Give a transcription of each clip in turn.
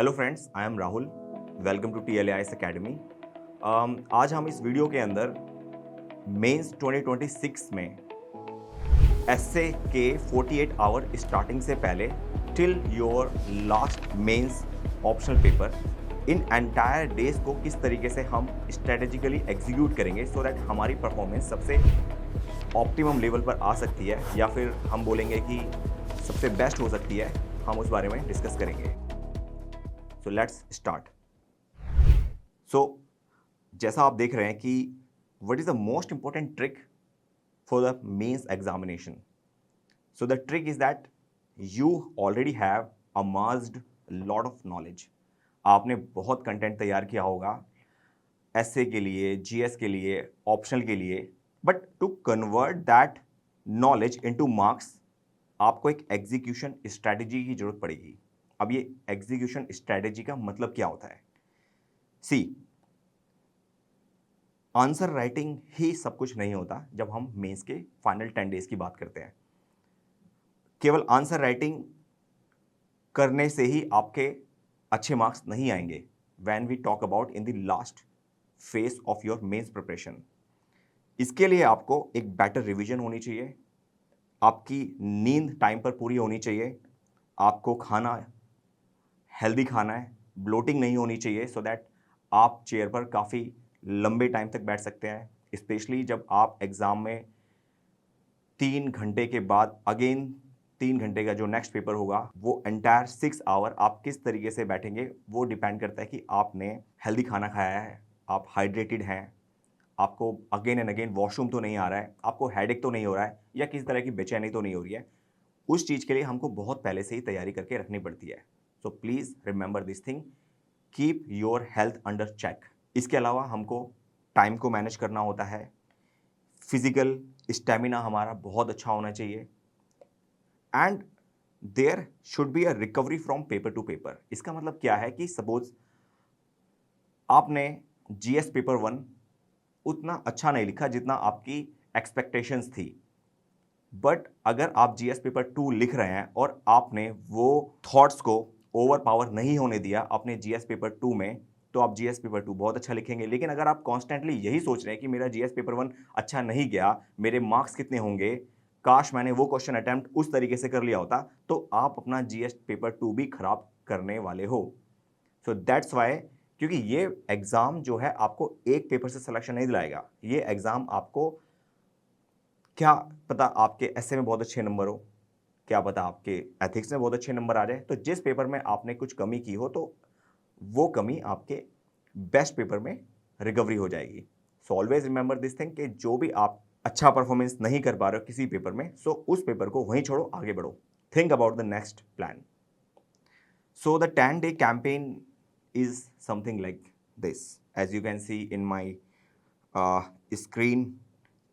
Hello friends, I am Rahul. Welcome to TLAIS academy. आज हम इस वीडियो के अंदर मेंस 2026 में एसए के 48 आवर स्टार्टिंग से पहले till your last mains optional paper in entire days को किस तरीके से हम स्ट्रेटेजिकली एग्जीक्यूट करेंगे सो दैट हमारी परफॉर्मेंस सबसे ऑप्टिमम लेवल पर आ सकती है, या फिर हम बोलेंगे कि सबसे बेस्ट हो सकती है, हम उस बारे में डिस्कस करेंगे। So let's start. सो जैसा आप देख रहे हैं कि what is the most important trick for the mains examination. So the trick is that you already have amassed lot of knowledge. आपने बहुत कंटेंट तैयार किया होगा एसए के लिए, जीएस के लिए, ऑप्शनल के लिए, but to convert that knowledge into marks आपको एक एग्जीक्यूशन स्ट्रैटेजी की जरूरत पड़ेगी। अब ये एग्जीक्यूशन स्ट्रैटेजी का मतलब क्या होता है? सी, आंसर राइटिंग ही सब कुछ नहीं होता। जब हम मेंस के फाइनल 10 डेज की बात करते हैं, केवल आंसर राइटिंग करने से ही आपके अच्छे मार्क्स नहीं आएंगे। When we talk about in the last phase of your mains preparation, इसके लिए आपको एक बेटर रिवीजन होनी चाहिए, आपकी नींद टाइम पर पूरी होनी चाहिए, आपको खाना हेल्दी खाना है, ब्लोटिंग नहीं होनी चाहिए सो दैट आप चेयर पर काफ़ी लंबे टाइम तक बैठ सकते हैं। स्पेशली जब आप एग्ज़ाम में 3 घंटे के बाद अगेन 3 घंटे का जो नेक्स्ट पेपर होगा वो एंटायर 6 आवर आप किस तरीके से बैठेंगे वो डिपेंड करता है कि आपने हेल्दी खाना खाया है, आप हाइड्रेटेड हैं, आपको अगेन एंड अगेन वॉशरूम तो नहीं आ रहा है, आपको हेडेक तो नहीं हो रहा है, या किसी तरह की बेचैनी तो नहीं हो रही है। उस चीज़ के लिए हमको बहुत पहले से ही तैयारी करके रखनी पड़ती है। So please remember this thing, keep your health under check. इसके अलावा हमको टाइम को मैनेज करना होता है, फिजिकल स्टेमिना हमारा बहुत अच्छा होना चाहिए, and there should be a recovery from paper to paper. इसका मतलब क्या है कि सपोज आपने जीएस पेपर 1 उतना अच्छा नहीं लिखा जितना आपकी एक्सपेक्टेशंस थी, बट अगर आप जीएस पेपर 2 लिख रहे हैं और आपने वो थॉट्स को ओवर पावर नहीं होने दिया अपने जीएस पेपर 2 में, तो आप जीएस पेपर 2 बहुत अच्छा लिखेंगे। लेकिन अगर आप कॉन्स्टेंटली यही सोच रहे हैं कि मेरा जीएस पेपर 1 अच्छा नहीं गया, मेरे मार्क्स कितने होंगे, काश मैंने वो क्वेश्चन अटेम्प्ट उस तरीके से कर लिया होता, तो आप अपना जीएस पेपर 2 भी खराब करने वाले हो। सो दैट्स वाई, क्योंकि ये एग्जाम जो है आपको एक पेपर से सिलेक्शन नहीं दिलाएगा। ये एग्जाम आपको, क्या पता आपके एसए में बहुत अच्छे नंबर हो, क्या पता आपके एथिक्स में बहुत अच्छे नंबर आ जाए, तो जिस पेपर में आपने कुछ कमी की हो तो वो कमी आपके बेस्ट पेपर में रिकवरी हो जाएगी। So always remember this thing कि जो भी आप अच्छा परफॉर्मेंस नहीं कर पा रहे हो किसी पेपर में, सो उस पेपर को वहीं छोड़ो, आगे बढ़ो, think about the next plan. So the 10-day campaign is something like this, as you can see in my screen,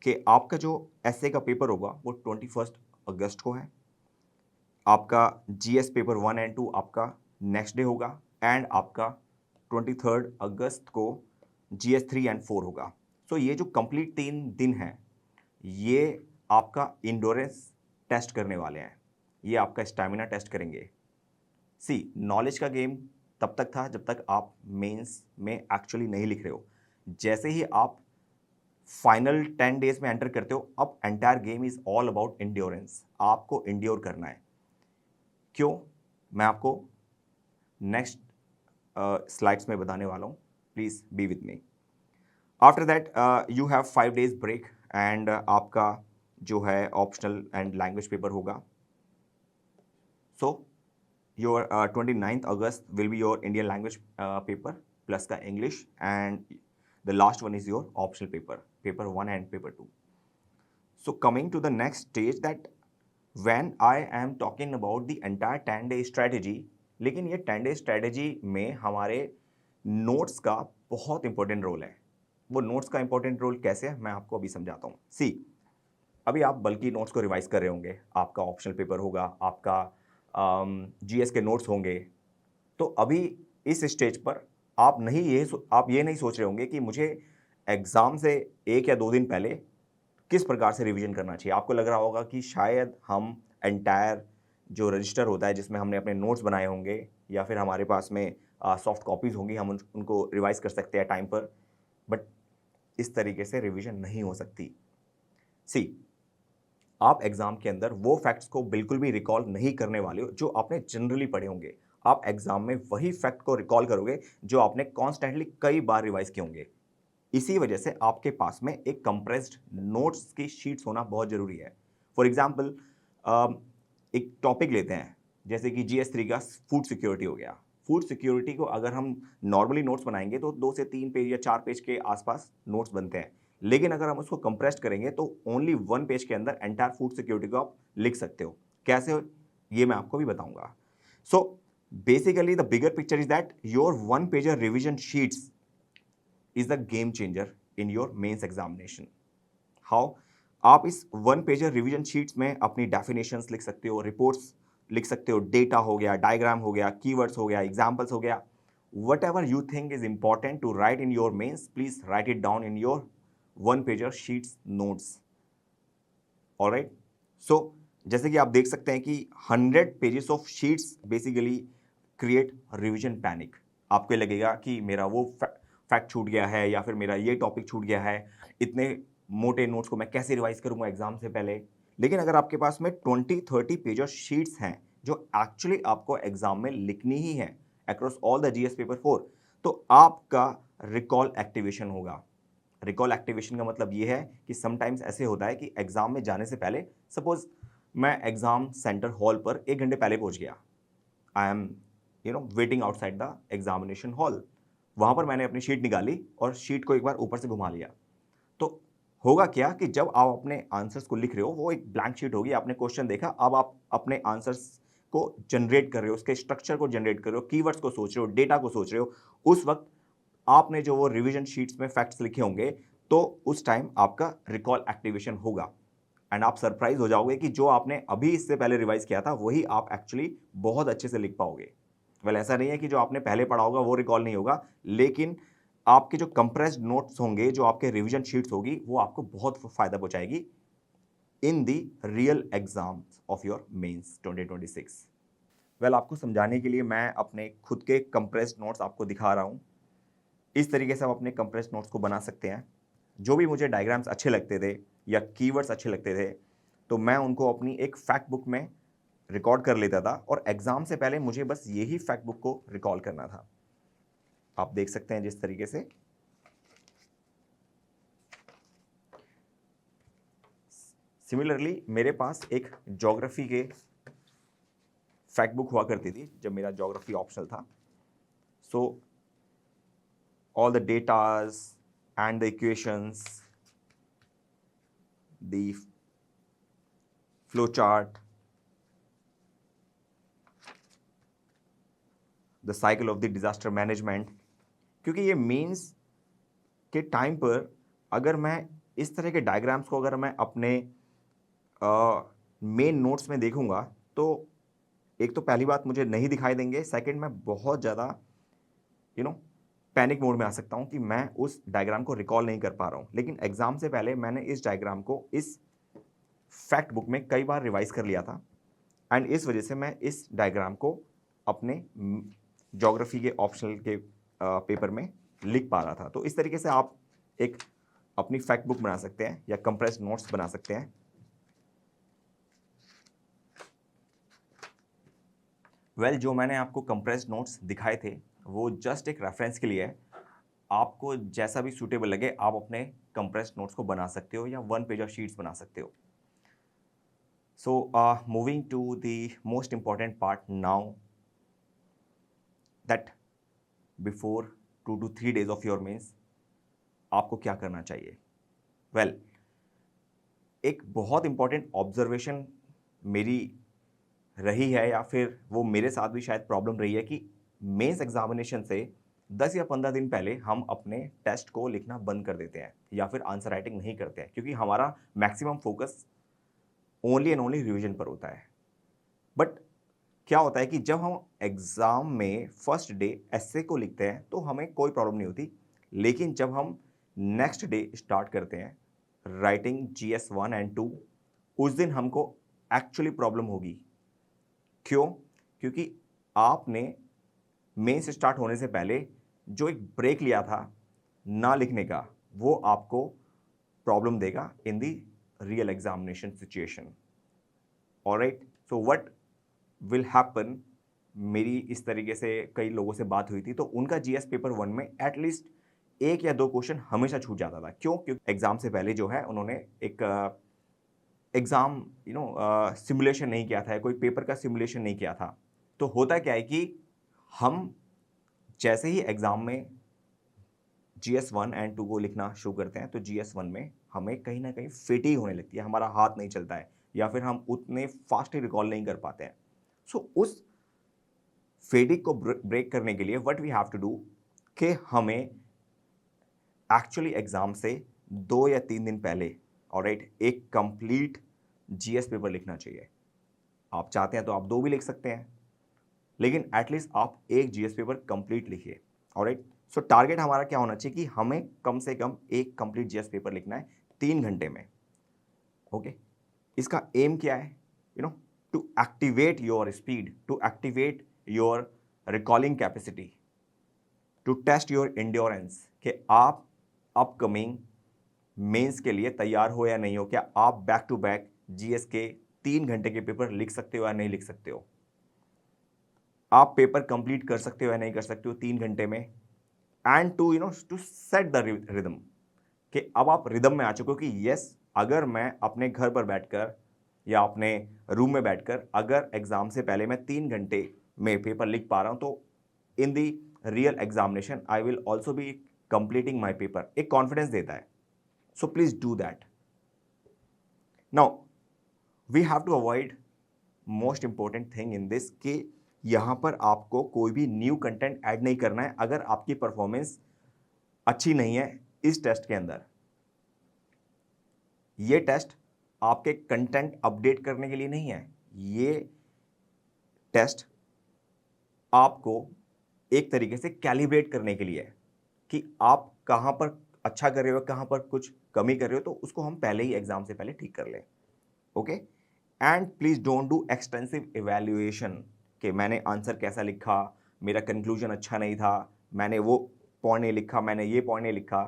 कि आपका जो एसए का पेपर होगा वो 21 अगस्त को है, आपका जीएस पेपर 1 एंड 2 आपका नेक्स्ट डे होगा, एंड आपका 23 अगस्त को जीएस 3 एंड 4 होगा। सो ये जो कंप्लीट 3 दिन हैं, ये आपका इंडोरेंस टेस्ट करने वाले हैं, ये आपका स्टैमिना टेस्ट करेंगे। सी, नॉलेज का गेम तब तक था जब तक आप मेंस में एक्चुअली नहीं लिख रहे हो। जैसे ही आप फाइनल 10 डेज में एंटर करते हो, अब entire game is all about endurance. आपको इंड्योर करना है। क्यों? मैं आपको नेक्स्ट स्लाइड्स में बताने वाला हूँ, please be with me. After that you have 5 days break, and आपका जो है ऑप्शनल एंड लैंग्वेज पेपर होगा। So your 29th August will be your Indian language paper plus का English, and the last one is your optional paper 1 and paper 2। So coming to the next stage, that when I am talking about the entire 10-day strategy, लेकिन ये 10-day strategy में हमारे notes का बहुत important role है। वो notes का important role कैसे है मैं आपको अभी समझाता हूँ। सी, अभी आप बल्कि नोट्स को रिवाइज कर रहे होंगे, आपका ऑप्शनल पेपर होगा, आपका जीएस के नोट्स होंगे, तो अभी इस स्टेज पर आप ये नहीं सोच रहे होंगे कि मुझे एग्ज़ाम से 1 या 2 दिन पहले किस प्रकार से रिवीजन करना चाहिए। आपको लग रहा होगा कि शायद हम एंटायर जो रजिस्टर होता है जिसमें हमने अपने नोट्स बनाए होंगे या फिर हमारे पास में सॉफ्ट कॉपीज़ होंगी, हम उनको रिवाइज कर सकते हैं टाइम पर, बट इस तरीके से रिवीजन नहीं हो सकती। सी, आप एग्जाम के अंदर वो फैक्ट्स को बिल्कुल भी रिकॉल नहीं करने वाले हो जो आपने जनरली पढ़े होंगे। आप एग्जाम में वही फैक्ट को रिकॉल करोगे जो आपने कॉन्स्टेंटली कई बार रिवाइज किए होंगे। इसी वजह से आपके पास में एक कंप्रेस्ड नोट्स की शीट्स होना बहुत जरूरी है। फॉर एग्जाम्पल, एक टॉपिक लेते हैं जैसे कि GS3 का फूड सिक्योरिटी हो गया। फूड सिक्योरिटी को अगर हम नॉर्मली नोट्स बनाएंगे तो 2 से 3 पेज या 4 पेज के आसपास नोट्स बनते हैं, लेकिन अगर हम उसको कंप्रेस्ड करेंगे तो ओनली 1 पेज के अंदर एंटायर फूड सिक्योरिटी को आप लिख सकते हो। कैसे, ये मैं आपको भी बताऊंगा। So basically the bigger picture is that your 1 pager revision sheets is the game changer in your mains examination. How? आप इस 1 पेजर रिवीजन शीट्स में अपनी डेफिनेशंस लिख सकते हो, रिपोर्ट्स लिख सकते हो, डेटा हो गया, डायग्राम हो गया, कीवर्ड्स हो गया, एग्जांपल्स हो गया, whatever you think is important to write in your mains, please write it down in your 1 pager sheets notes. Alright, so जैसे कि आप देख सकते हैं कि 100 pages of sheets basically create revision panic. आपको लगेगा कि मेरा वो फैक्ट छूट गया है या फिर मेरा ये टॉपिक छूट गया है, इतने मोटे नोट्स को मैं कैसे रिवाइज करूंगा एग्जाम से पहले। लेकिन अगर आपके पास में 20-30 पेज और शीट्स हैं जो एक्चुअली आपको एग्जाम में लिखनी ही है across all the GS paper 4, तो आपका रिकॉल एक्टिवेशन होगा। रिकॉल एक्टिवेशन का मतलब ये है कि समटाइम्स ऐसे होता है कि एग्जाम में जाने से पहले, सपोज मैं एग्जाम सेंटर हॉल पर 1 घंटे पहले पहुंच गया, I am waiting outside the examination hall, वहां पर मैंने अपनी शीट निकाली और शीट को एक बार ऊपर से घुमा लिया, तो होगा क्या कि जब आप अपने आंसर्स को लिख रहे हो वो एक ब्लैंक शीट होगी, आपने क्वेश्चन देखा, अब आप अपने आंसर्स को जनरेट कर रहे हो, उसके स्ट्रक्चर को जनरेट कर रहे हो, कीवर्ड्स को सोच रहे हो, डेटा को सोच रहे हो। उस वक्त आपने जो वो रिवीजन शीट्स में फैक्ट्स लिखे होंगे तो उस टाइम आपका रिकॉल एक्टिवेशन होगा एंड आप सरप्राइज हो जाओगे कि जो आपने अभी इससे पहले रिवाइज किया था वही आप एक्चुअली बहुत अच्छे से लिख पाओगे। वेल, ऐसा नहीं है कि जो आपने पहले पढ़ा होगा वो रिकॉल नहीं होगा, लेकिन आपके जो कंप्रेस्ड नोट्स होंगे, जो आपके रिवीजन शीट्स होगी, वो आपको बहुत फायदा पहुंचाएगी in the real exam of your mains 2026। Well, आपको समझाने के लिए मैं अपने खुद के कंप्रेस्ड नोट्स आपको दिखा रहा हूं। इस तरीके से आप अपने कंप्रेस्ड नोट्स को बना सकते हैं। जो भी मुझे डायग्राम्स अच्छे लगते थे या कीवर्ड्स अच्छे लगते थे तो मैं उनको अपनी एक फैक्ट बुक में रिकॉर्ड कर लेता था और एग्जाम से पहले मुझे बस यही फैक्ट बुक को रिकॉल करना था। आप देख सकते हैं जिस तरीके से। सिमिलरली मेरे पास एक ज्योग्राफी के फैक्ट बुक हुआ करती थी जब मेरा ज्योग्राफी ऑप्शनल था। So all the datas and the equations, the flow chart, the cycle of the disaster management, क्योंकि ये मेंस के टाइम पर अगर मैं इस तरह के डायग्राम्स को अगर मैं अपने मेन नोट्स में देखूंगा तो एक तो पहली बात मुझे नहीं दिखाई देंगे, सेकंड मैं बहुत ज़्यादा पैनिक मोड में आ सकता हूं कि मैं उस डायग्राम को रिकॉल नहीं कर पा रहा हूं। लेकिन एग्जाम से पहले मैंने इस डायग्राम को इस फैक्ट बुक में कई बार रिवाइज कर लिया था एंड इस वजह से मैं इस डायग्राम को अपने ज्योग्राफी के ऑप्शनल के पेपर में लिख पा रहा था। तो इस तरीके से आप एक अपनी फैक्ट बुक बना सकते हैं या कंप्रेस्ड नोट्स बना सकते हैं। वेल, जो मैंने आपको कंप्रेस्ड नोट्स दिखाए थे वो जस्ट एक रेफरेंस के लिए है। आपको जैसा भी सूटेबल लगे आप अपने कंप्रेस्ड नोट्स को बना सकते हो या 1 पेज ऑफ शीट्स बना सकते हो। So moving to the most important part now, that before 2 to 3 days of your mains आपको क्या करना चाहिए। वेल, एक बहुत इंपॉर्टेंट ऑब्जर्वेशन मेरी रही है या फिर वो मेरे साथ भी शायद प्रॉब्लम रही है कि मेंस एग्जामिनेशन से 10 या 15 दिन पहले हम अपने टेस्ट को लिखना बंद कर देते हैं या फिर आंसर राइटिंग नहीं करते हैं, क्योंकि हमारा maximum focus only and only revision पर होता है। बट क्या होता है कि जब हम एग्जाम में फर्स्ट डे एस्से को लिखते हैं तो हमें कोई प्रॉब्लम नहीं होती, लेकिन जब हम नेक्स्ट डे स्टार्ट करते हैं राइटिंग GS 1 and 2, उस दिन हमको एक्चुअली प्रॉब्लम होगी। क्यों? क्योंकि आपने मेंस स्टार्ट होने से पहले जो एक ब्रेक लिया था ना लिखने का, वो आपको प्रॉब्लम देगा in the real examination situation. Alright, so what will happen, मेरी इस तरीके से कई लोगों से बात हुई थी, तो उनका जीएस पेपर 1 में एटलीस्ट 1 या 2 क्वेश्चन हमेशा छूट जाता था। क्यों? क्योंकि एग्जाम से पहले जो है उन्होंने एक एग्जाम सिमुलेशन नहीं किया था, कोई पेपर का सिमुलेशन नहीं किया था। तो होता क्या है कि हम जैसे ही एग्जाम में GS 1 एंड 2 को लिखना शुरू करते हैं, तो GS 1 में हमें कहीं ना कहीं फेटिग होने लगती है, हमारा हाथ नहीं चलता है, या फिर हम उतने फास्टली रिकॉल नहीं कर पाते हैं। सो उस फेटिग को ब्रेक करने के लिए what we have to do, कि हमें एक्चुअली एग्जाम से 2 या 3 दिन पहले ऑलराइट एक कंप्लीट जीएस पेपर लिखना चाहिए। आप चाहते हैं तो आप 2 भी लिख सकते हैं, लेकिन एटलीस्ट आप एक जीएस पेपर कंप्लीट लिखिए। ऑलराइट, सो टारगेट हमारा क्या होना चाहिए कि हमें कम से कम एक कंप्लीट जीएस पेपर लिखना है 3 घंटे में। ओके, इसका एम क्या है? To activate your speed, to activate your recalling capacity, to test your endurance, कि आप अपकमिंग मेंस के लिए तैयार हो या नहीं हो। क्या आप बैक टू बैक जीएस के 3 घंटे के पेपर लिख सकते हो या नहीं लिख सकते हो? आप पेपर कंप्लीट कर सकते हो या नहीं कर सकते हो 3 घंटे में? And to set the rhythm, कि अब आप रिदम में आ चुके हो कि यस, अगर मैं अपने घर पर बैठकर या अपने रूम में बैठकर अगर एग्जाम से पहले मैं 3 घंटे में पेपर लिख पा रहा हूं, तो in the real examination I will also be completing my paper. एक कॉन्फिडेंस देता है। So please do that. Now we have to avoid most important thing in this, कि यहां पर आपको कोई भी न्यू कंटेंट ऐड नहीं करना है अगर आपकी परफॉर्मेंस अच्छी नहीं है इस टेस्ट के अंदर। ये टेस्ट आपके कंटेंट अपडेट करने के लिए नहीं है, ये टेस्ट आपको एक तरीके से कैलिब्रेट करने के लिए है कि आप कहां पर अच्छा कर रहे हो, कहां पर कुछ कमी कर रहे हो, तो उसको हम पहले ही एग्जाम से पहले ठीक कर लें। Okay, and please don't do extensive evaluation, कि मैंने आंसर कैसा लिखा, मेरा कंक्लूजन अच्छा नहीं था, मैंने वो पॉइंट नहीं लिखा, मैंने ये पॉइंट नहीं लिखा।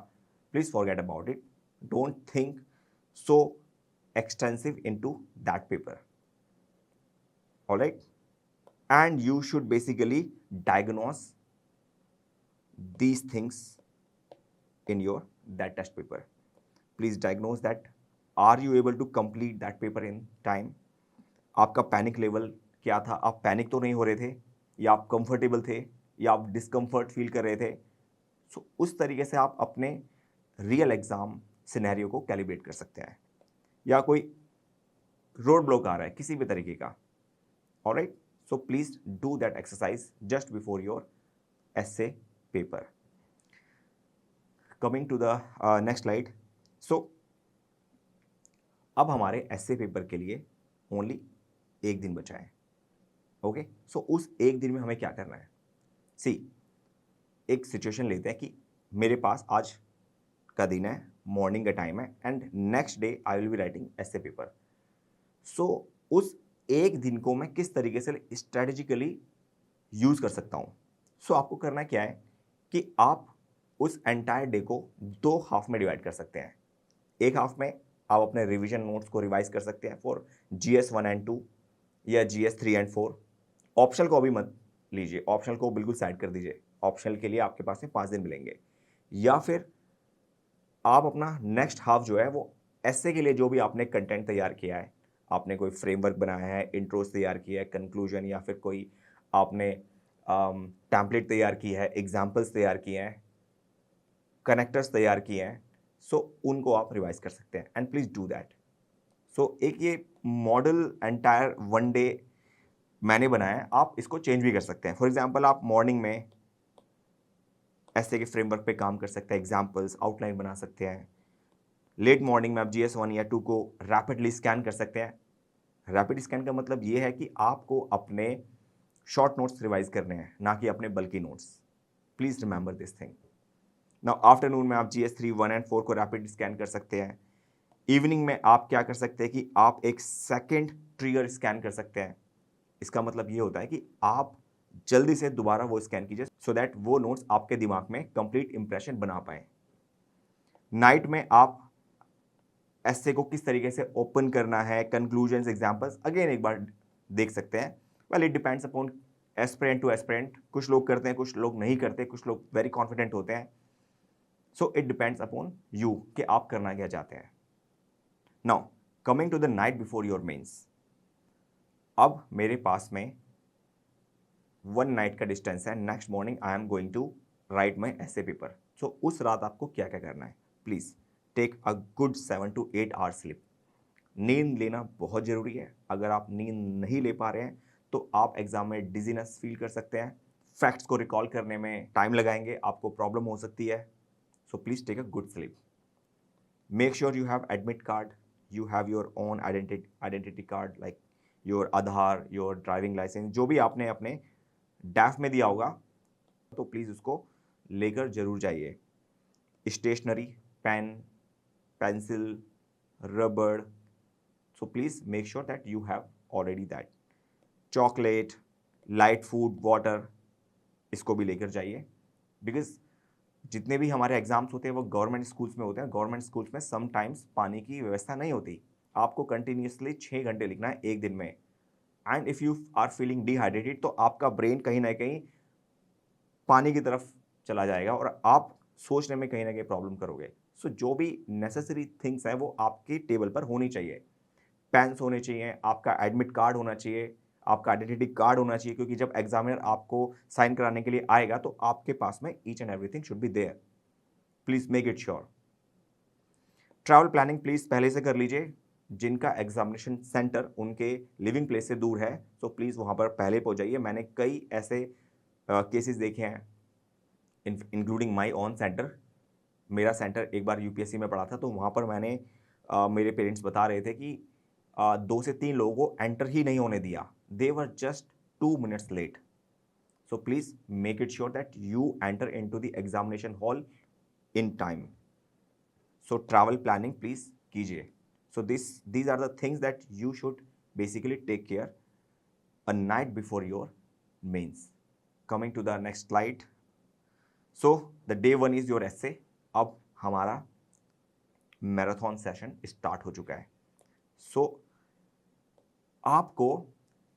Please forget about it, don't think so extensive into that paper. All right, and you should basically diagnose these things in your that test paper. Please diagnose that. Are you able to complete that paper in time? आपका panic level क्या था? आप panic तो नहीं हो रहे थे, या आप कंफर्टेबल थे, या आप डिस्कम्फर्ट फील कर रहे थे? सो उस तरीके से आप अपने रियल एग्जाम सिनेरियो को कैलिब्रेट कर सकते हैं। या कोई रोड ब्लॉक आ रहा है किसी भी तरीके का, alright, so please do that exercise just before your essay paper. Coming to the next slide. So अब हमारे एसे पेपर के लिए ओनली 1 दिन बचा है। ओके, सो उस 1 दिन में हमें क्या करना है? सी, एक सिचुएशन लेते हैं कि मेरे पास आज का दिन है, मॉर्निंग का टाइम है, and next day I will be writing essay paper. So उस 1 दिन को मैं किस तरीके से स्ट्रेटेजिकली यूज कर सकता हूं? सो आपको करना क्या है कि आप उस एंटायर डे को 2 हाफ में डिवाइड कर सकते हैं। एक हाफ में आप अपने रिवीजन नोट्स को रिवाइज कर सकते हैं फॉर GS 1 एंड 2 या GS 3 एंड 4। ऑप्शनल को अभी मत लीजिए, ऑप्शनल को बिल्कुल साइड कर दीजिए, ऑप्शनल के लिए आपके पास में 5 दिन मिलेंगे। या फिर आप अपना नेक्स्ट हाफ जो है वो एसे के लिए जो भी आपने कंटेंट तैयार किया है, आपने कोई फ्रेमवर्क बनाया है, इंट्रोस तैयार किया है, कंक्लूजन, या फिर कोई आपने टेम्पलेट तैयार की है, एग्जाम्पल्स तैयार किए हैं, कनेक्टर्स तैयार किए हैं, सो उनको आप रिवाइज कर सकते हैं। And please do that. So एक ये मॉडल एंटायर 1 डे मैंने बनाया है, आप इसको चेंज भी कर सकते हैं। फॉर एग्जाम्पल, आप मॉर्निंग में ऐसे के फ्रेमवर्क पे काम कर सकते हैं, एग्जाम्पल्स आउटलाइन बना सकते हैं। लेट मॉर्निंग में आप GS 1 या 2 को रैपिडली स्कैन कर सकते हैं। रैपिड स्कैन का मतलब ये है कि आपको अपने शॉर्ट नोट्स रिवाइज करने हैं, ना कि अपने बल्कि notes. Please remember this thing. Now afternoon में आप GS 3, 1 एंड 4 को रैपिड स्कैन कर सकते हैं। इवनिंग में आप क्या कर सकते हैं कि आप एक सेकेंड ट्रिगर स्कैन कर सकते हैं। इसका मतलब ये होता है कि आप जल्दी से दोबारा वो स्कैन कीजिए सो दैट वो नोट्स आपके दिमाग में कंप्लीट इंप्रेशन बना पाए। नाइट में आप ऐसे को किस तरीके से ओपन करना है, कंक्लूजन्स, एग्जांपल्स अगेन एक बार देख सकते हैं। Well it depends upon aspirant to aspirant, कुछ लोग करते हैं, कुछ लोग नहीं करते, कुछ लोग वेरी कॉन्फिडेंट होते हैं। So it depends upon you कि आप करना क्या चाहते हैं। Now coming to the night before your mains, अब मेरे पास में 1 नाइट का डिस्टेंस है, next morning I am going to write my essay paper. So उस रात आपको क्या क्या करना है, please take a good 7 to 8 hour sleep. नींद लेना बहुत जरूरी है। अगर आप नींद नहीं ले पा रहे हैं तो आप एग्जाम में डिजीनेस फील कर सकते हैं, फैक्ट्स को रिकॉल करने में टाइम लगाएंगे, आपको प्रॉब्लम हो सकती है। So please take a good sleep. Make sure you have admit card, you have your own identity card like your Aadhaar, your driving licence, जो भी आपने अपने डैफ में दिया होगा तो प्लीज़ उसको लेकर जरूर जाइए। स्टेशनरी, पेन, पेंसिल, रबड़, so please make sure that you have already that. Chocolate, light food, water, इसको भी लेकर जाइए बिकॉज जितने भी हमारे एग्जाम्स होते हैं वो गवर्नमेंट स्कूल्स में होते हैं। गवर्नमेंट स्कूल्स में समटाइम्स पानी की व्यवस्था नहीं होती। आपको कंटिन्यूसली 6 घंटे लिखना है एक दिन में, and if you are feeling dehydrated तो आपका ब्रेन कहीं ना कहीं पानी की तरफ चला जाएगा और आप सोचने में कहीं ना कहीं प्रॉब्लम करोगे। सो जो भी नेसेसरी थिंग्स हैं वो आपके टेबल पर होनी चाहिए। पेन्स होने चाहिए, आपका एडमिट कार्ड होना चाहिए, आपका आइडेंटिटी कार्ड होना चाहिए, क्योंकि जब एग्जामिनर आपको साइन कराने के लिए आएगा तो आपके पास में each and everything should be there. Please make it sure. Travel planning please पहले से कर लीजिए। जिनका एग्जामिनेशन सेंटर उनके लिविंग प्लेस से दूर है तो प्लीज वहां पर पहले पहुंच जाइए। मैंने कई ऐसे केसेस देखे हैं इंक्लूडिंग माई ऑन सेंटर। मेरा सेंटर एक बार यूपीएससी में पढ़ा था तो वहाँ पर मैंने मेरे पेरेंट्स बता रहे थे कि 2 से 3 लोगों को एंटर ही नहीं होने दिया। They were just 2 minutes late. So please make it sure that you enter into the examination hall in time. So travel planning please कीजिए। So these are the things that you should basically take care a night before your mains. Coming to the next slide. So the day 1 is your essay. अब हमारा marathon session start हो चुका है। सो आपको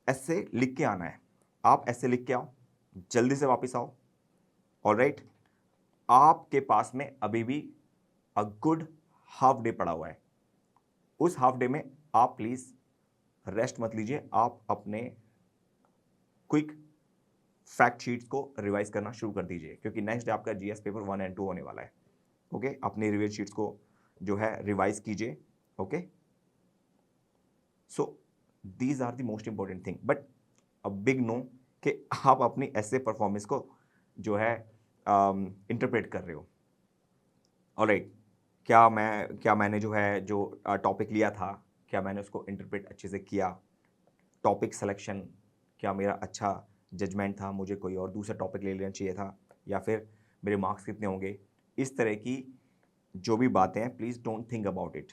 ऐसे लिख के आना है। आप ऐसे लिख के आओ, जल्दी से वापस आओ। ऑलराइट, आपके पास में अभी भी अ गुड हाफ डे पड़ा हुआ है। उस हाफ डे में आप प्लीज रेस्ट मत लीजिए। आप अपने क्विक फैक्ट शीट्स को रिवाइज करना शुरू कर दीजिए, क्योंकि नेक्स्ट डे आपका जीएस पेपर 1 and 2 होने वाला है। ओके, अपनी रिवाइज शीट्स को जो है रिवाइज कीजिए। Okay, so these are the most important thing, but a big no कि आप अपनी ऐसे परफॉर्मेंस को जो है इंटरप्रेट कर रहे हो। ऑलराइट, क्या मैंने जो है जो टॉपिक लिया था, क्या मैंने उसको इंटरप्रेट अच्छे से किया? टॉपिक सिलेक्शन, क्या मेरा अच्छा जजमेंट था, मुझे कोई और दूसरा टॉपिक ले लेना चाहिए था, या फिर मेरे मार्क्स कितने होंगे? इस तरह की जो भी बातें हैं please don't think about it.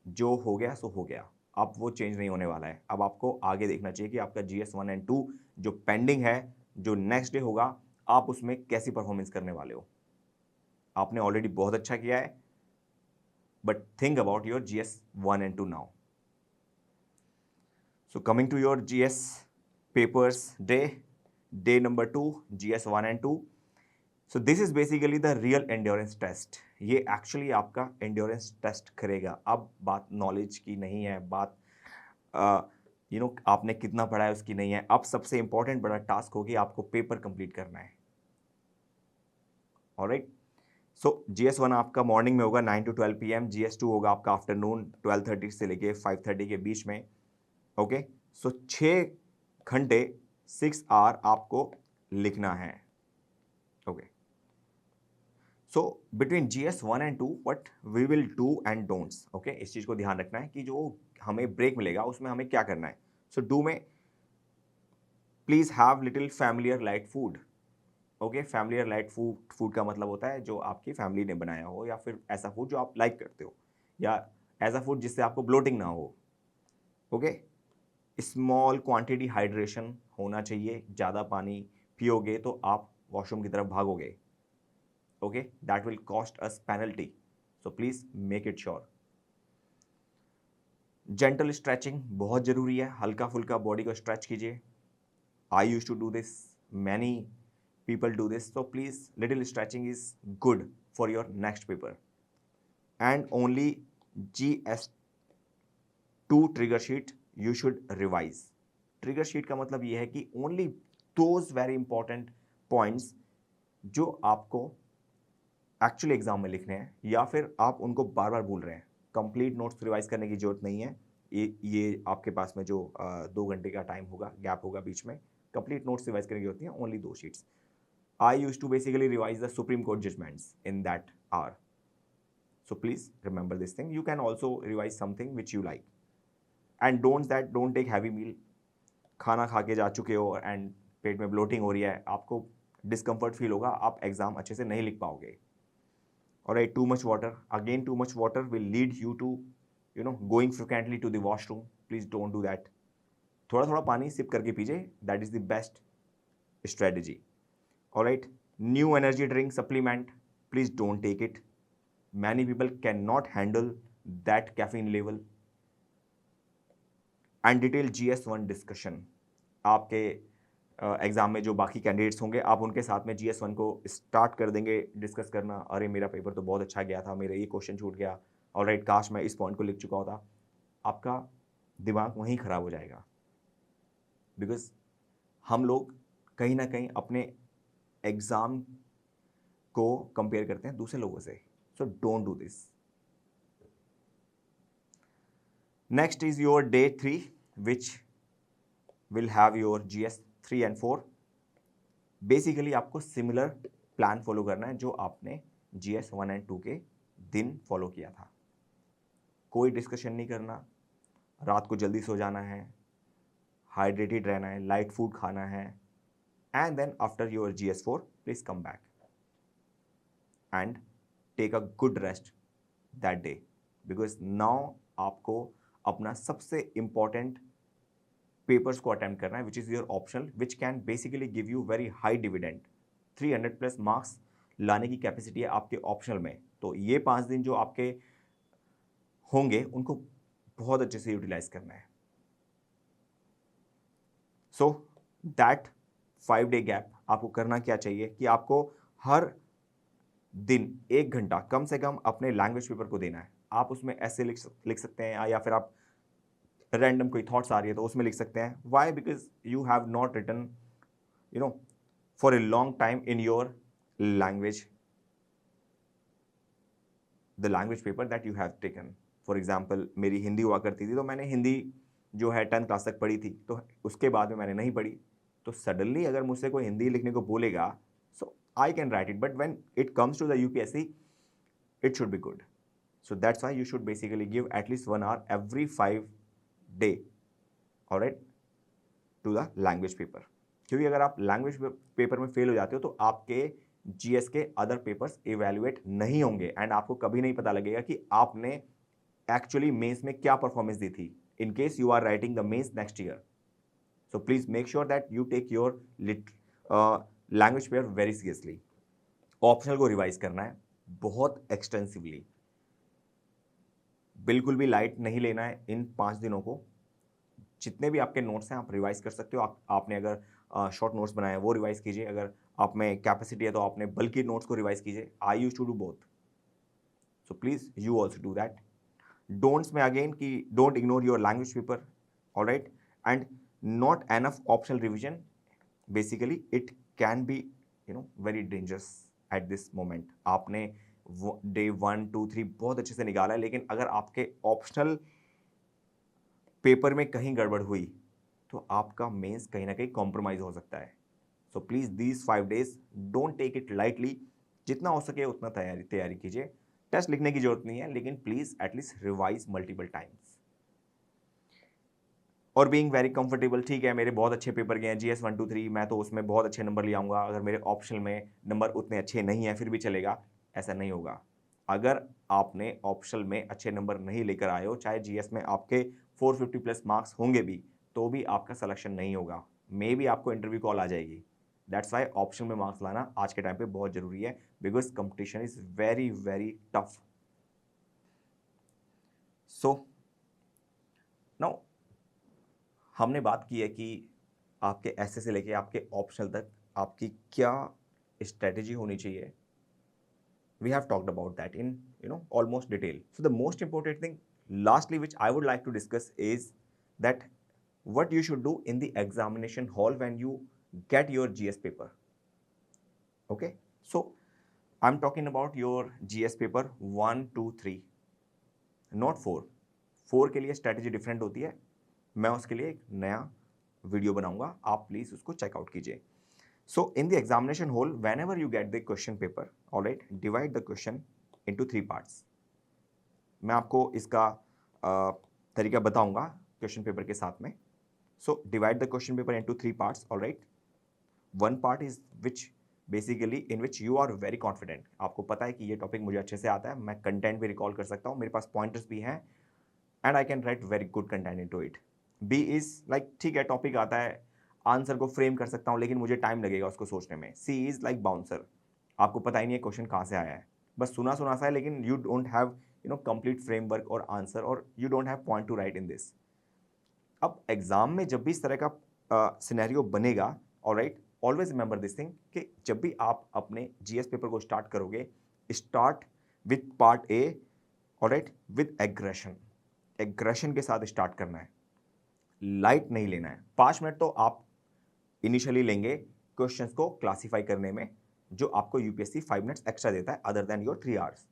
जो हो गया सो हो गया, अब वो चेंज नहीं होने वाला है। अब आपको आगे देखना चाहिए कि आपका GS 1 and 2 जो पेंडिंग है, जो नेक्स्ट डे होगा, आप उसमें कैसी परफॉर्मेंस करने वाले हो। आपने ऑलरेडी बहुत अच्छा किया है, but think about your GS 1 and 2 now. So coming to your GS papers day number 2, GS 1 and 2। So this is basically the real endurance test. ये एक्चुअली आपका एंड्योरेंस टेस्ट करेगा। अब बात नॉलेज की नहीं है, बात आपने कितना पढ़ा है उसकी नहीं है। अब सबसे इंपॉर्टेंट बड़ा टास्क होगी, आपको पेपर कंप्लीट करना है। ऑलराइट, सो GS 1 आपका मॉर्निंग में होगा 9 to 12 PM। GS 2 होगा आपका आफ्टरनून 12:30 से लेके 5:30 के बीच में। ओके, सो 6 घंटे 6 आवर आपको लिखना है। Okay, so between GS 1 and 2 what we will do and don'ts. Okay, इस चीज़ को ध्यान रखना है कि जो हमें ब्रेक मिलेगा उसमें हमें क्या करना है। सो डू में please have little familiar light food. Okay, familiar light food का मतलब होता है जो आपकी फैमिली ने बनाया हो, या फिर ऐसा फूड जो आप लाइक करते हो, या ऐसा फूड जिससे आपको ब्लोटिंग ना हो। ओके, स्मॉल क्वांटिटी हाइड्रेशन होना चाहिए, ज़्यादा पानी पियोगे तो आप वॉशरूम की तरफ भागोगे, okay, that will cost us penalty, so please make it sure. Gentle stretching बहुत जरूरी है, हल्का फुल्का बॉडी को स्ट्रेच कीजिए। I use to do this, many people do this, so please little stretching is good for your next paper. And only GS2 trigger sheet you should revise. Trigger sheet का मतलब ये है कि only those very important points जो आपको actually exam में लिखने हैं या फिर आप उनको बार बार भूल रहे हैं। कंप्लीट नोट्स रिवाइज करने की जरूरत नहीं है। ये आपके पास में जो 2 घंटे का टाइम होगा, गैप होगा बीच में, कंप्लीट नोट्स रिवाइज करने की जरूरत नहीं है, only 2 sheets. I used to basically revise the Supreme Court judgments in that hour. So please remember this thing. You can also revise something which you like. And don't take heavy meal. खाना खा के जा चुके हो and पेट में bloating हो रही है, आपको डिस्कम्फर्ट फील होगा, आप एग्जाम अच्छे से नहीं लिख पाओगे। Alright, too much water. Again, too much water will lead you to, going frequently to the washroom. Please don't do that. थोड़ा थोड़ा पानी सिप करके पीजिए. That is the best strategy. All right, new energy drink supplement, please don't take it. Many people cannot handle that caffeine level. And detailed GS1 discussion, आपके exam में जो बाकी candidates होंगे, आप उनके साथ में GS1 को स्टार्ट कर देंगे डिस्कस करना। अरे मेरा पेपर तो बहुत अच्छा गया था, मेरा ये क्वेश्चन छूट गया, और राइट, काश मैं इस पॉइंट को लिख चुका होता। आपका दिमाग वहीं खराब हो जाएगा, बिकॉज हम लोग कहीं ना कहीं अपने एग्जाम को कंपेयर करते हैं दूसरे लोगों से, so don't do this. Next is your day 3 which will have your GS 3 and 4। Basically आपको सिमिलर प्लान फॉलो करना है जो आपने GS 1 and 2 के दिन फॉलो किया था। कोई डिस्कशन नहीं करना, रात को जल्दी सो जाना है, हाइड्रेटेड रहना है, लाइट फूड खाना है, and then after your GS4 please come back and take a good rest that day, because now आपको अपना सबसे important papers को attempt करना है, which is your optional, which can basically give you very high dividend, 300 plus marks लाने की capacity है आपके ऑप्शनल में। तो ये 5 दिन जो आपके होंगे उनको बहुत अच्छे से यूटिलाइज करना है। सो दैट 5 डे गैप आपको करना क्या चाहिए कि आपको हर दिन 1 घंटा कम से कम अपने लैंग्वेज पेपर को देना है। आप उसमें ऐसे लिख सकते हैं, या फिर आप रैंडम कोई थॉट्स आ रही है तो उसमें लिख सकते हैं। Why? Because you have not written for a long time in your language, the language paper that you have taken. For example, मेरी हिंदी हुआ करती थी तो मैंने हिंदी जो है 10th क्लास तक पढ़ी थी, तो उसके बाद में मैंने नहीं पढ़ी। तो सडनली अगर मुझसे कोई हिंदी लिखने को बोलेगा, so I can write it, but when it comes to the UPSC it should be good. So that's why you should basically give at least 1 hour every 5 day, alright, to the language paper. क्योंकि अगर आप language paper में fail हो जाते हो तो आपके GS के अदर पेपर्स इवेल्युएट नहीं होंगे, एंड आपको कभी नहीं पता लगेगा कि आपने एक्चुअली मेंस में क्या परफॉर्मेंस दी थी, in case you are writing the mains next year. So please make sure that you take your language paper very seriously. Optional को रिवाइज करना है बहुत एक्सटेंसिवली, बिल्कुल भी लाइट नहीं लेना है इन 5 दिनों को। जितने भी आपके नोट्स हैं आप रिवाइज कर सकते हो। आपने अगर शॉर्ट नोट्स बनाए हैं वो रिवाइज कीजिए, अगर आप में कैपेसिटी है तो आपने बल्कि नोट्स को रिवाइज कीजिए। I use to do both, so please you also do that. Don'ts में अगेन कि don't ignore your language paper, alright, and not enough optional revision, basically it can be very dangerous at this moment. आपने day 1 2 3 बहुत अच्छे से निकाला है, लेकिन अगर आपके ऑप्शनल पेपर में कहीं गड़बड़ हुई तो आपका मेंस कहीं ना कहीं कॉम्प्रोमाइज हो सकता है। So please these 5 days don't take it lightly, जितना हो सके उतना तैयारी कीजिए। टेस्ट लिखने की जरूरत नहीं है, लेकिन please at least revise multiple times. और बीइंग वेरी कंफर्टेबल, ठीक है मेरे बहुत अच्छे पेपर गए हैं GS 1 2 3, मैं तो उसमें बहुत अच्छे नंबर ले आऊँगा, अगर मेरे ऑप्शनल में नंबर उतने अच्छे नहीं हैं फिर भी चलेगा, ऐसा नहीं होगा। अगर आपने ऑप्शनल में अच्छे नंबर नहीं लेकर आए हो, चाहे GS में आपके 450 प्लस मार्क्स होंगे भी, तो तो भी आपका सिलेक्शन नहीं होगा, मे बी आपको इंटरव्यू कॉल आ जाएगी। दैट्स वाई ऑप्शन में मार्क्स लाना आज के टाइम पे बहुत जरूरी है, because competition is very very tough. So now हमने बात की है कि आपके ऐसे से लेके आपके ऑप्शनल तक आपकी क्या स्ट्रेटेजी होनी चाहिए। We have talked about that in almost detail. So the most important thing lastly which I would like to discuss is that what you should do in the examination hall when you get your GS paper. Okay, so I'm talking about your GS paper 1 2 3 not 4. 4 के लिए strategy different होती है, मैं उसके लिए एक नया video बनाऊंगा, आप प्लीज उसको चेकआउट कीजिए। So in the examination hall, whenever you get the question paper, all right, divide the question into 3 parts. मैं आपको इसका तरीका बताऊंगा क्वेश्चन पेपर के साथ में। So divide the question paper into 3 parts, all right. One part is which basically in which you are very confident. आपको पता है कि ये टॉपिक मुझे अच्छे से आता है, मैं कंटेंट भी रिकॉल कर सकता हूँ, मेरे पास पॉइंटर्स भी हैं, and I can write very good content into it. B is like ठीक है टॉपिक आता है, आंसर को फ्रेम कर सकता हूं लेकिन मुझे टाइम लगेगा उसको सोचने में। सी इज लाइक बाउंसर, आपको पता ही नहीं है क्वेश्चन कहां से आया है, बस सुना सुना सा है, लेकिन you don't have complete framework और आंसर, और you don't have point two write in this. अब एग्जाम में जब भी इस तरह का सिनेरियो बनेगा, alright, always remember this thing कि जब भी आप अपने जीएस पेपर को स्टार्ट करोगे, start with part A, alright, with aggression. Aggression के साथ स्टार्ट करना है, लाइट नहीं लेना है। 5 मिनट तो आप इनिशियली लेंगे क्वेश्चंस को क्लासिफाई करने में, जो आपको यूपीएससी 5 मिनट्स एक्स्ट्रा देता है अदर देन योर 3 आवर्स।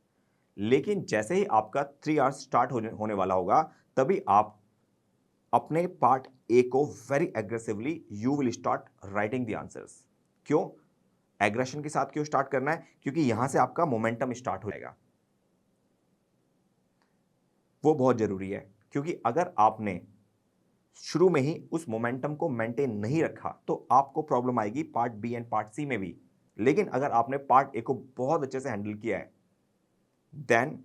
लेकिन जैसे ही आपका 3 आवर्स स्टार्ट होने वाला होगा, तभी आप अपने पार्ट ए को very aggressively you will start writing the answers. क्यों एग्रेशन के साथ क्यों स्टार्ट करना है? क्योंकि यहां से आपका मोमेंटम स्टार्ट हो जाएगा, वो बहुत जरूरी है। क्योंकि अगर आपने शुरू में ही उस मोमेंटम को मेंटेन नहीं रखा तो आपको प्रॉब्लम आएगी part B and part C में भी। लेकिन अगर आपने पार्ट ए को बहुत अच्छे से हैंडल किया है, then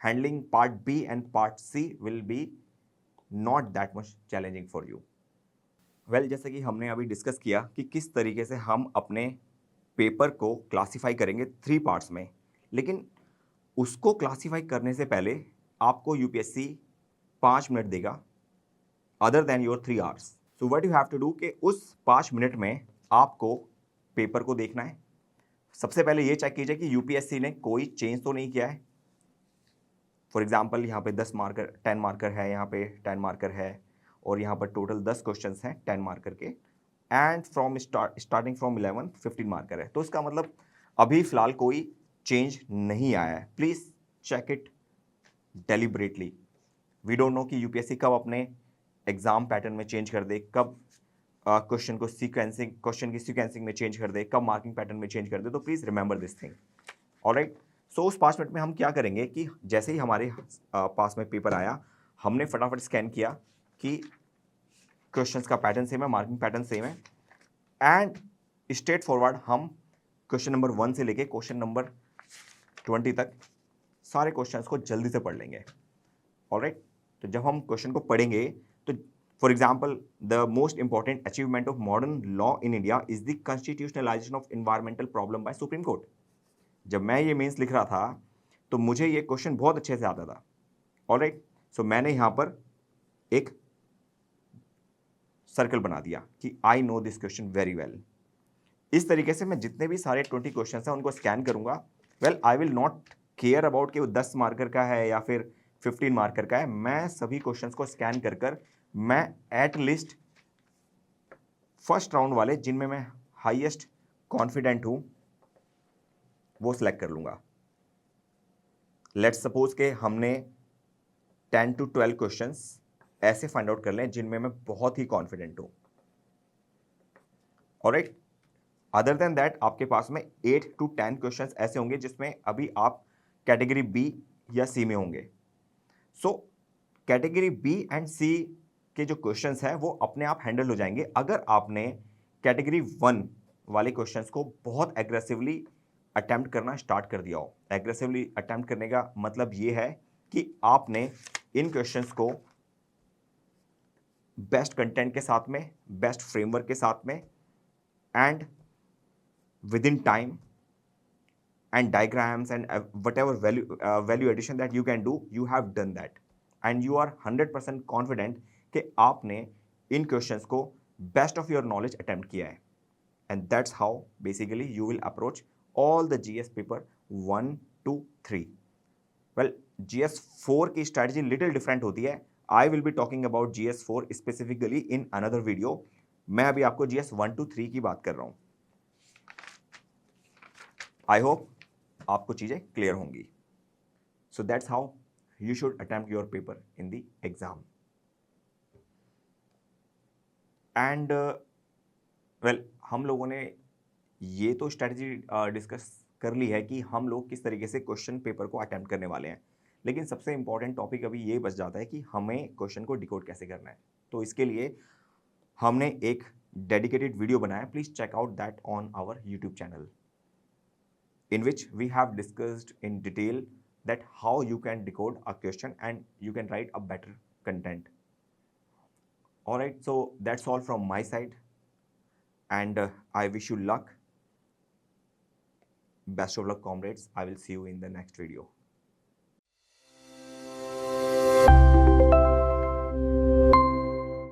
handling part B and part C will be not that much challenging for you. Well, जैसे कि हमने अभी डिस्कस किया कि किस तरीके से हम अपने पेपर को क्लासीफाई करेंगे 3 पार्ट्स में, लेकिन उसको क्लासीफाई करने से पहले आपको यूपीएससी 5 मिनट देगा other than your 3 hours. So what you have to do कि उस 5 मिनट में आपको पेपर को देखना है। सबसे पहले ये चेक कीजिए कि यूपीएससी ने कोई चेंज तो नहीं किया है। फॉर एग्जांपल यहाँ पे 10 मार्कर 10 मार्कर है, यहाँ पे 10 मार्कर है, और यहाँ पर टोटल 10 क्वेश्चंस हैं 10 मार्कर के, and from starting from 11 15 marker है। तो इसका मतलब अभी फिलहाल कोई चेंज नहीं आया है। Please check it deliberately. We don't know कि यूपीएससी कब अपने एग्जाम पैटर्न में चेंज कर दे, कब क्वेश्चन की सीक्वेंसिंग में चेंज कर दे, कब मार्किंग पैटर्न में चेंज कर दे। तो please remember this thing, alright. So उस 5 मिनट में हम क्या करेंगे कि जैसे ही हमारे पास में पेपर आया, हमने फटाफट स्कैन किया कि क्वेश्चंस का पैटर्न सेम है, मार्किंग पैटर्न सेम है, एंड स्ट्रेट फॉरवर्ड हम क्वेश्चन नंबर 1 से लेके क्वेश्चन नंबर 20 तक सारे क्वेश्चंस को जल्दी से पढ़ लेंगे, ऑलराइट। तो जब हम क्वेश्चन को पढ़ेंगे तो for example the most important achievement of modern law in India is the constitutionalization of environmental problem by Supreme Court. जब मैं ये मेंस लिख रहा था तो मुझे ये क्वेश्चन बहुत अच्छे से आता था, ऑलराइट। सो मैंने यहां पर एक सर्कल बना दिया कि I know this question very well. इस तरीके से मैं जितने भी सारे 20 क्वेश्चन हैं उनको स्कैन करूंगा। Well, I will not care about कि वो 10 मार्कर का है या फिर 15 मार्कर का है। मैं सभी क्वेश्चंस को स्कैन कर कर मैं एट लीस्ट फर्स्ट राउंड वाले जिनमें मैं हाईएस्ट कॉन्फिडेंट हूं वो सिलेक्ट कर लूंगा। लेट्स सपोज के हमने 10 to 12 क्वेश्चंस ऐसे फाइंड आउट कर लें जिनमें मैं बहुत ही कॉन्फिडेंट हूं, ऑलराइट। अदर देन दैट आपके पास में 8 to 10 क्वेश्चंस ऐसे होंगे जिसमें अभी आप कैटेगरी बी या सी में होंगे। सो कैटेगरी बी एंड सी के जो क्वेश्चंस हैं वो अपने आप हैंडल हो जाएंगे अगर आपने कैटेगरी 1 वाले क्वेश्चंस को बहुत एग्रेसिवली अटेम्प्ट करना स्टार्ट कर दिया हो। एग्रेसिवली अटेम्प्ट करने का मतलब ये है कि आपने इन क्वेश्चंस को बेस्ट कंटेंट के साथ में, बेस्ट फ्रेमवर्क के साथ में, and with in time, and diagrams and whatever value addition that you can do, you have done that, and you are 100% confident कि आपने इन questions को best of your knowledge attempt किया है, and that's how basically you will approach all the GS paper 1 to 3. Well, GS 4 की strategy little different होती है. I will be talking about GS 4 specifically in another video. मैं अभी आपको GS 1 to 3 की बात कर रहा हूं. I hope आपको चीजें क्लियर होंगी. So that's how you should attempt your paper in the exam. And well, हम लोगों ने ये तो स्ट्रेटजी डिस्कस कर ली है कि हम लोग किस तरीके से क्वेश्चन पेपर को अटेम्प्ट करने वाले हैं, लेकिन सबसे इंपॉर्टेंट टॉपिक अभी ये बच जाता है कि हमें क्वेश्चन को डिकोड कैसे करना है. तो इसके लिए हमने एक डेडिकेटेड वीडियो बनाया. Please check out that on our YouTube channel, in which we have discussed in detail that how you can decode a question and you can write a better content. All right, so that's all from my side, and I wish you luck. Best of luck, comrades. I will see you in the next video.